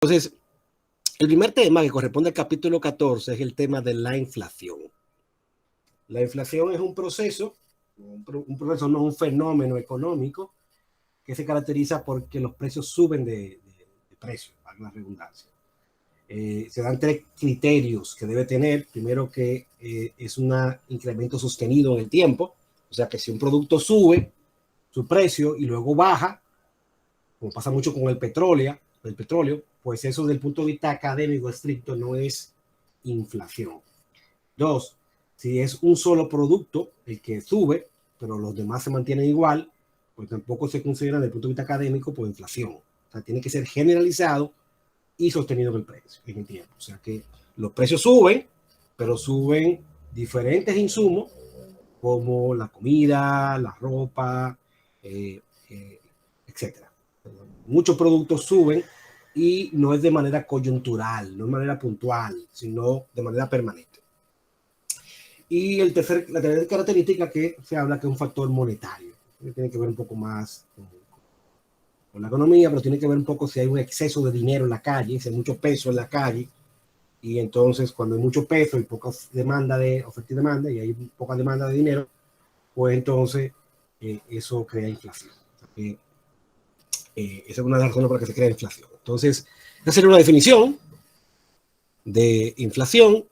Entonces, el primer tema que corresponde al capítulo 14 es el tema de la inflación. La inflación es un proceso no un fenómeno económico que se caracteriza porque los precios suben de precio, para la redundancia. Se dan tres criterios que debe tener. Primero, que es un incremento sostenido en el tiempo, o sea que si un producto sube su precio y luego baja, como pasa mucho con el petróleo, pues eso desde el punto de vista académico estricto no es inflación. Dos, si es un solo producto el que sube, pero los demás se mantienen igual, pues tampoco se considera desde el punto de vista académico por inflación. O sea, tiene que ser generalizado y sostenido en el precio, en el tiempo. O sea que los precios suben, pero suben diferentes insumos como la comida, la ropa, etcétera. Muchos productos suben y no es de manera coyuntural, no es de manera puntual, sino de manera permanente. Y la tercera característica que se habla que es un factor monetario, que tiene que ver un poco más con la economía, pero tiene que ver un poco si hay un exceso de dinero en la calle, si hay mucho peso en la calle, y entonces cuando hay mucho peso y poca demanda de oferta y demanda, y hay poca demanda de dinero, pues entonces eso crea inflación. Esa es una de las razones por las que se crea inflación. Entonces, esa sería una definición de inflación.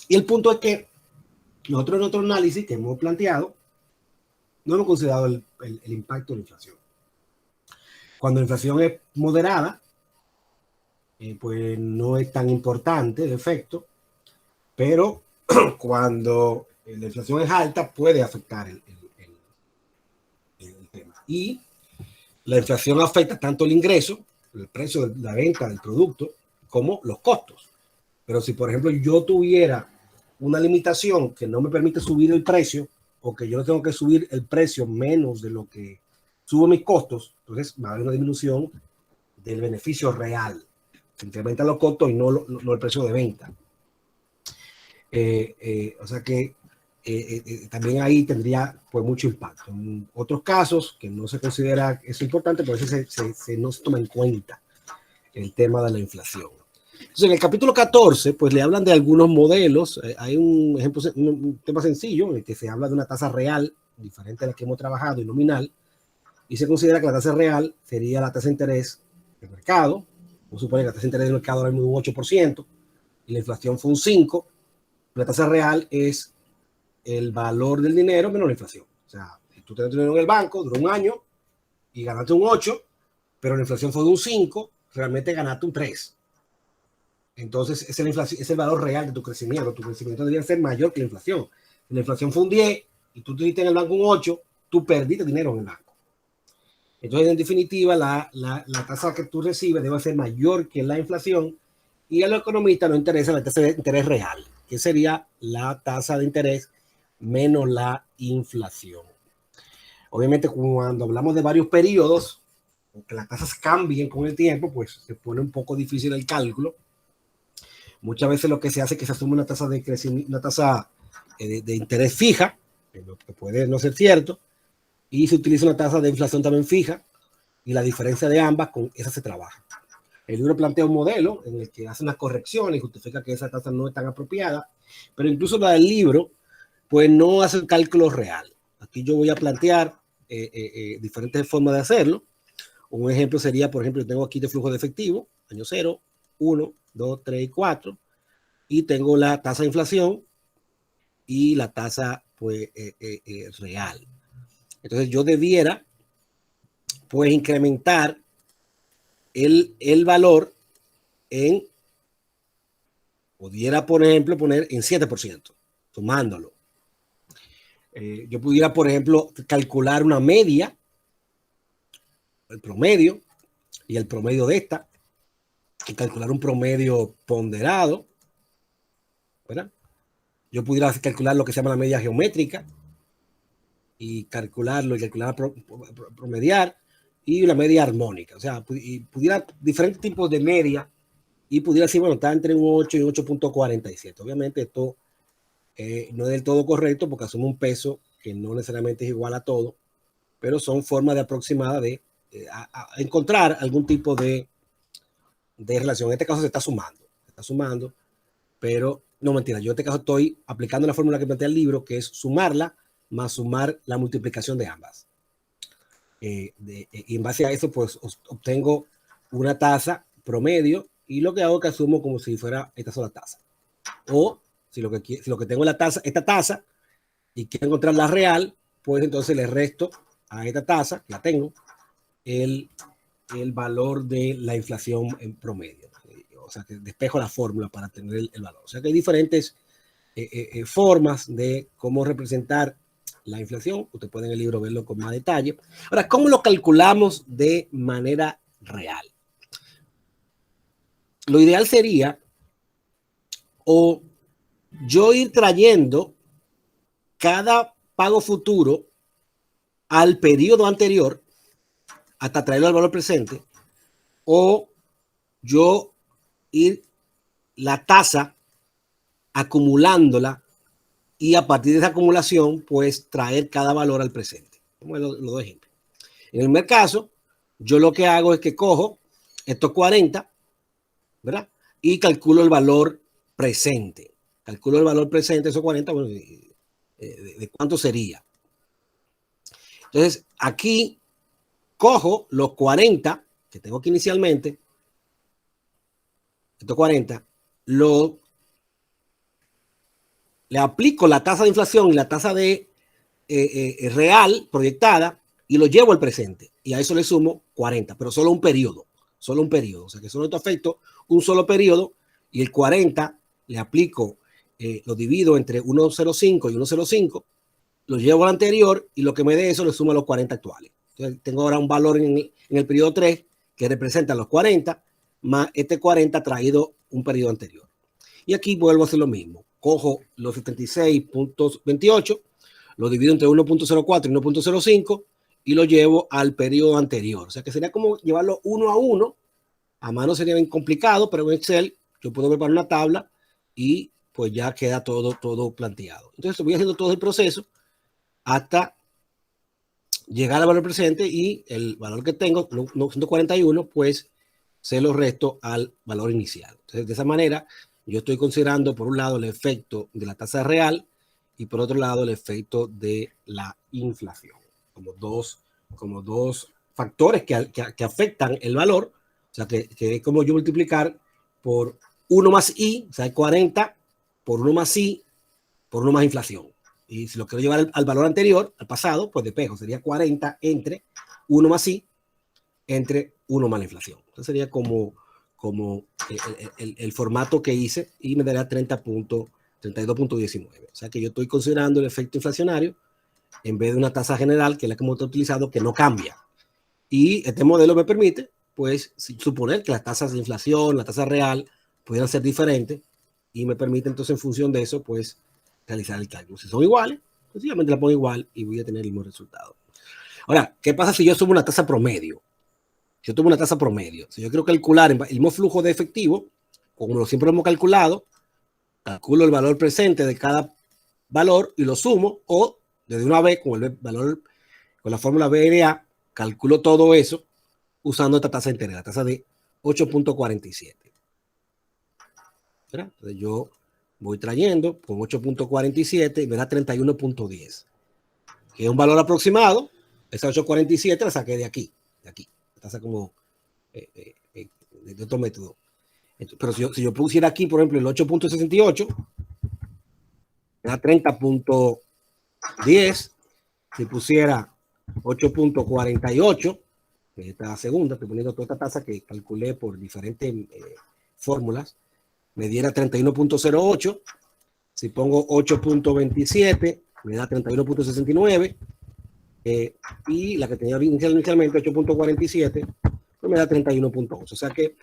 Y el punto es que nosotros en nuestro análisis que hemos planteado, no hemos considerado el impacto de la inflación. Cuando la inflación es moderada, pues no es tan importante el efecto, pero cuando la inflación es alta puede afectar el tema. Y la inflación afecta tanto el ingreso, el precio de la venta del producto, como los costos. Pero si, por ejemplo, yo tuviera una limitación que no me permite subir el precio, o que yo no tengo que subir el precio menos de lo que subo mis costos, entonces va a haber una disminución del beneficio real. Se incrementan los costos y no el precio de venta. O sea que también ahí tendría pues mucho impacto. En otros casos que no se considera eso importante, por eso no se toma en cuenta el tema de la inflación. Entonces, en el capítulo 14, pues le hablan de algunos modelos. Hay un ejemplo, un tema sencillo en el que se habla de una tasa real diferente a la que hemos trabajado y nominal, y se considera que la tasa real sería la tasa de interés del mercado. Vamos a suponer que la tasa de interés del mercado ahora mismo es un 8% y la inflación fue un 5%. La tasa real es el valor del dinero menos la inflación. O sea, si tú tienes dinero en el banco, duró un año y ganaste un 8, pero la inflación fue de un 5, realmente ganaste un 3. Entonces, es la inflación, es el valor real de tu crecimiento. Tu crecimiento debería ser mayor que la inflación. Si la inflación fue un 10 y tú tuviste en el banco un 8, tú perdiste dinero en el banco. Entonces, en definitiva, la tasa que tú recibes debe ser mayor que la inflación, y a los economistas no interesa la tasa de interés real, que sería la tasa de interés menos la inflación. Obviamente, cuando hablamos de varios periodos, aunque las tasas cambien con el tiempo, pues se pone un poco difícil el cálculo. Muchas veces lo que se hace es que se asume una tasa de crecimiento, una tasa de interés fija, que puede no ser cierto, y se utiliza una tasa de inflación también fija, y la diferencia de ambas, con esa se trabaja. El libro plantea un modelo en el que hace una corrección y justifica que esa tasa no es tan apropiada, pero incluso la del libro, pues no hace el cálculo real. Aquí yo voy a plantear diferentes formas de hacerlo. Un ejemplo sería, por ejemplo, yo tengo aquí de flujo de efectivo, año 0, 1, 2, 3 y 4, y tengo la tasa de inflación y la tasa pues, real. Entonces yo debiera pues incrementar el valor en, pudiera por ejemplo poner en 7%, sumándolo. Yo pudiera por ejemplo calcular una media, el promedio y el promedio de esta, y calcular un promedio ponderado, ¿verdad? Yo pudiera calcular lo que se llama la media geométrica y calcularlo y calcular promediar, y la media armónica. O sea, y pudiera diferentes tipos de media, y pudiera decir, bueno, está entre un 8 y 8.47. Obviamente esto no es del todo correcto porque asume un peso que no necesariamente es igual a todo, pero son formas de aproximada de a encontrar algún tipo de de relación. En este caso se está sumando, pero no, mentira, yo en este caso estoy aplicando la fórmula que plantea el libro, que es sumarla más sumar la multiplicación de ambas. Y en base a eso, pues obtengo una tasa promedio y lo que hago es que asumo como si fuera esta sola tasa. O si lo que tengo es la tasa, esta tasa, y quiero encontrar la real, pues entonces le resto a esta tasa, que la tengo, el valor de la inflación en promedio. O sea, que despejo la fórmula para tener el valor. O sea, que hay diferentes formas de cómo representar la inflación. Usted puede en el libro verlo con más detalle. Ahora, ¿cómo lo calculamos de manera real? Lo ideal sería o yo ir trayendo cada pago futuro al periodo anterior hasta traerlo al valor presente, o yo ir la tasa acumulándola y a partir de esa acumulación, pues traer cada valor al presente. Como los dos ejemplos. En el primer caso, yo lo que hago es que cojo estos 40, ¿verdad? Y calculo el valor presente. Calculo el valor presente, esos 40, bueno, de cuánto sería. Entonces, aquí cojo los 40 que tengo aquí inicialmente, estos 40, le aplico la tasa de inflación y la tasa de real proyectada y lo llevo al presente. Y a eso le sumo 40, pero solo un periodo. O sea que solo esto afecto un solo periodo y el 40 le aplico, lo divido entre 1,05 y 1,05, lo llevo al anterior y lo que me dé eso le sumo a los 40 actuales. Entonces tengo ahora un valor en el periodo 3 que representa los 40 más este 40 traído un periodo anterior. Y aquí vuelvo a hacer lo mismo. Cojo los 76.28, lo divido entre 1.04 y 1.05 y lo llevo al periodo anterior. O sea que sería como llevarlo uno a uno. A mano sería bien complicado, pero en Excel yo puedo preparar una tabla y pues ya queda todo planteado. Entonces voy haciendo todo el proceso hasta llegar al valor presente y el valor que tengo, 141, pues se lo resto al valor inicial. Entonces, de esa manera, yo estoy considerando, por un lado, el efecto de la tasa real y por otro lado, el efecto de la inflación, como dos factores que afectan el valor. O sea, que es como yo multiplicar por 1 más I, o sea, 40, por 1 más I, por 1 más inflación. Y si lo quiero llevar al valor anterior, al pasado, pues despejo. Sería 40 entre 1 más I, entre 1 más la inflación. Entonces sería como el formato que hice y me daría 32.19. O sea que yo estoy considerando el efecto inflacionario en vez de una tasa general, que es la que hemos utilizado, que no cambia. Y este modelo me permite, pues, suponer que las tasas de inflación, la tasa real, pudieran ser diferentes y me permite entonces en función de eso, pues, realizar el cálculo. Si son iguales, sencillamente la pongo igual y voy a tener el mismo resultado. Ahora, ¿qué pasa si yo sumo una tasa promedio? Yo tomo una tasa promedio. Si yo quiero calcular el mismo flujo de efectivo, como siempre lo hemos calculado, calculo el valor presente de cada valor y lo sumo, o desde una vez con el valor, con la fórmula BNA, calculo todo eso usando esta tasa entera, la tasa de 8.47. Entonces yo voy trayendo con 8.47 y me da 31.10, que es un valor aproximado. Esa 8.47 la saqué de aquí, la tasa como de otro método. Pero si yo pusiera aquí, por ejemplo, el 8.68, me da 30.10. Si pusiera 8.48, que esta segunda, estoy poniendo toda esta tasa que calculé por diferentes fórmulas, me diera 31.08. Si pongo 8.27, me da 31.69. Y la que tenía inicialmente, 8.47, pues me da 31.8. O sea que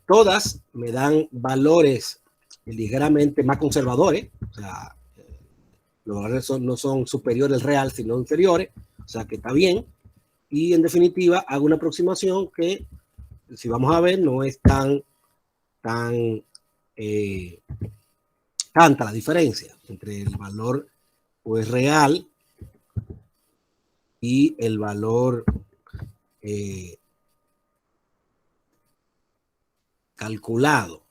todas me dan valores ligeramente más conservadores. O sea, los valores no son superiores al real, sino inferiores. O sea que está bien. Y en definitiva, hago una aproximación que, si vamos a ver, no es tanta la diferencia entre el valor pues real y el valor calculado,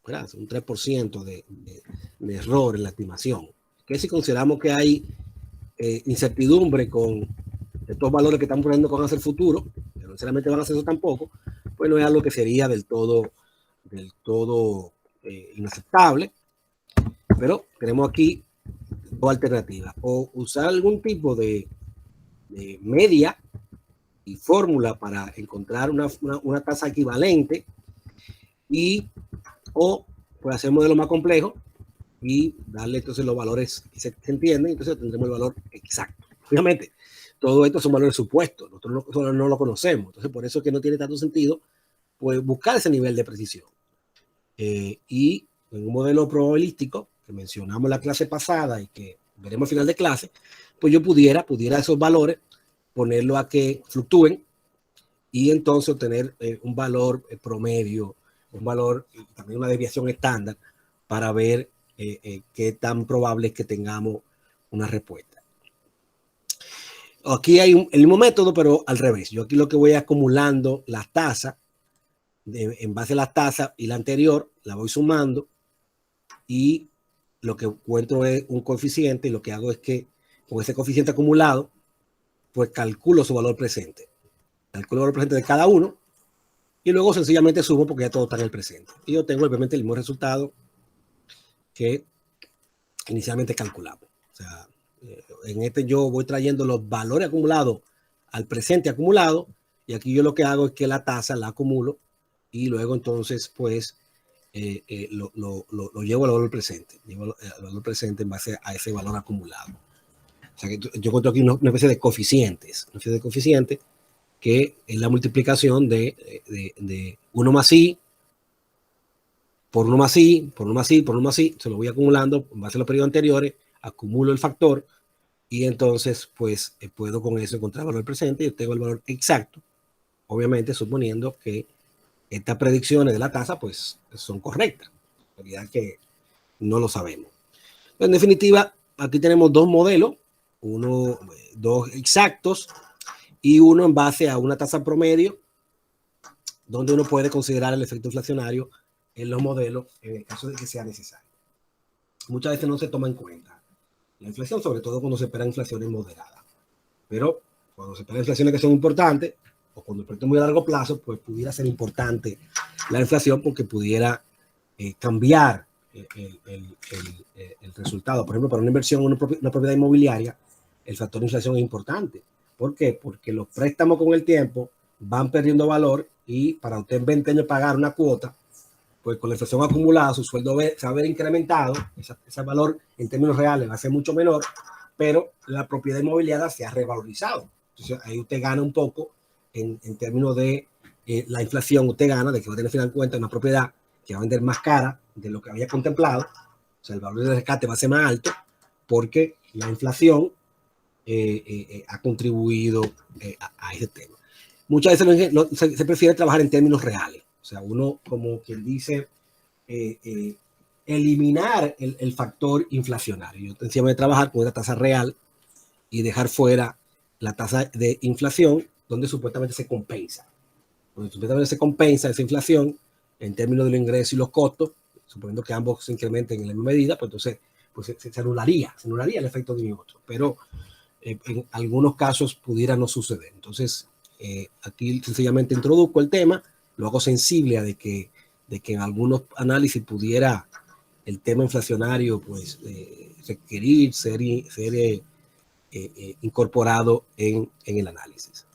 ¿verdad? Un 3% de error en la estimación. Que si consideramos que hay incertidumbre con estos valores que están poniendo con hacia el futuro, que no necesariamente van a hacer eso tampoco, pues no es algo que sería del todo inaceptable. Pero tenemos aquí dos alternativas: o usar algún tipo de media y fórmula para encontrar una tasa equivalente, o pues hacer un modelo más complejo y darle entonces los valores que se entienden, entonces tendremos el valor exacto. Obviamente, todo esto son valores supuestos, nosotros no lo conocemos, entonces por eso es que no tiene tanto sentido pues buscar ese nivel de precisión. Y en un modelo probabilístico que mencionamos la clase pasada y que veremos al final de clase, pues yo pudiera esos valores ponerlo a que fluctúen y entonces obtener un valor promedio, un valor, también una desviación estándar para ver qué tan probable es que tengamos una respuesta. Aquí hay el mismo método, pero al revés. Yo aquí lo que voy acumulando las tasas, en base a las tasas y la anterior, la voy sumando y lo que encuentro es un coeficiente, y lo que hago es que con ese coeficiente acumulado, pues calculo su valor presente. Calculo el valor presente de cada uno y luego sencillamente sumo porque ya todo está en el presente. Y yo tengo obviamente el mismo resultado que inicialmente calculamos. O sea, en este yo voy trayendo los valores acumulados al presente acumulado, y aquí yo lo que hago es que la tasa la acumulo y luego entonces pues lo llevo al valor presente. Llevo al valor presente en base a ese valor acumulado. O sea que yo encuentro aquí una especie de coeficientes, que es la multiplicación de 1 más i, por 1 más i, por 1 más i, por 1 más i, se lo voy acumulando en base a los periodos anteriores, acumulo el factor y entonces pues puedo con eso encontrar el valor presente y tengo el valor exacto, obviamente suponiendo que estas predicciones de la tasa pues son correctas. En realidad que no lo sabemos. En definitiva, aquí tenemos dos modelos, dos exactos y uno en base a una tasa promedio, donde uno puede considerar el efecto inflacionario en los modelos en el caso de que sea necesario. Muchas veces no se toma en cuenta la inflación, sobre todo cuando se esperan inflaciones moderadas. Pero cuando se esperan inflaciones que son importantes, o cuando el proyecto es muy a largo plazo, pues pudiera ser importante la inflación porque pudiera cambiar el resultado. Por ejemplo, para una inversión en una propiedad inmobiliaria, el factor de inflación es importante. ¿Por qué? Porque los préstamos con el tiempo van perdiendo valor y para usted en 20 años pagar una cuota, pues con la inflación acumulada su sueldo se va a ver incrementado, ese valor en términos reales va a ser mucho menor, pero la propiedad inmobiliaria se ha revalorizado. Entonces ahí usted gana un poco en términos de la inflación, usted gana de que va a tener en cuenta una propiedad que va a vender más cara de lo que había contemplado, o sea, el valor de rescate va a ser más alto porque la inflación ha contribuido a ese tema. Muchas veces se prefiere trabajar en términos reales, o sea, uno como quien dice eliminar el factor inflacionario. Yo sencillamente trabajar con una tasa real y dejar fuera la tasa de inflación donde supuestamente se compensa. Donde supuestamente se compensa esa inflación en términos de los ingresos y los costos, suponiendo que ambos se incrementen en la misma medida, pues entonces pues se anularía el efecto de un y otro. Pero en algunos casos pudiera no suceder. Entonces, aquí sencillamente introduzco el tema, lo hago sensible a de que en algunos análisis pudiera el tema inflacionario pues requerir ser incorporado en el análisis.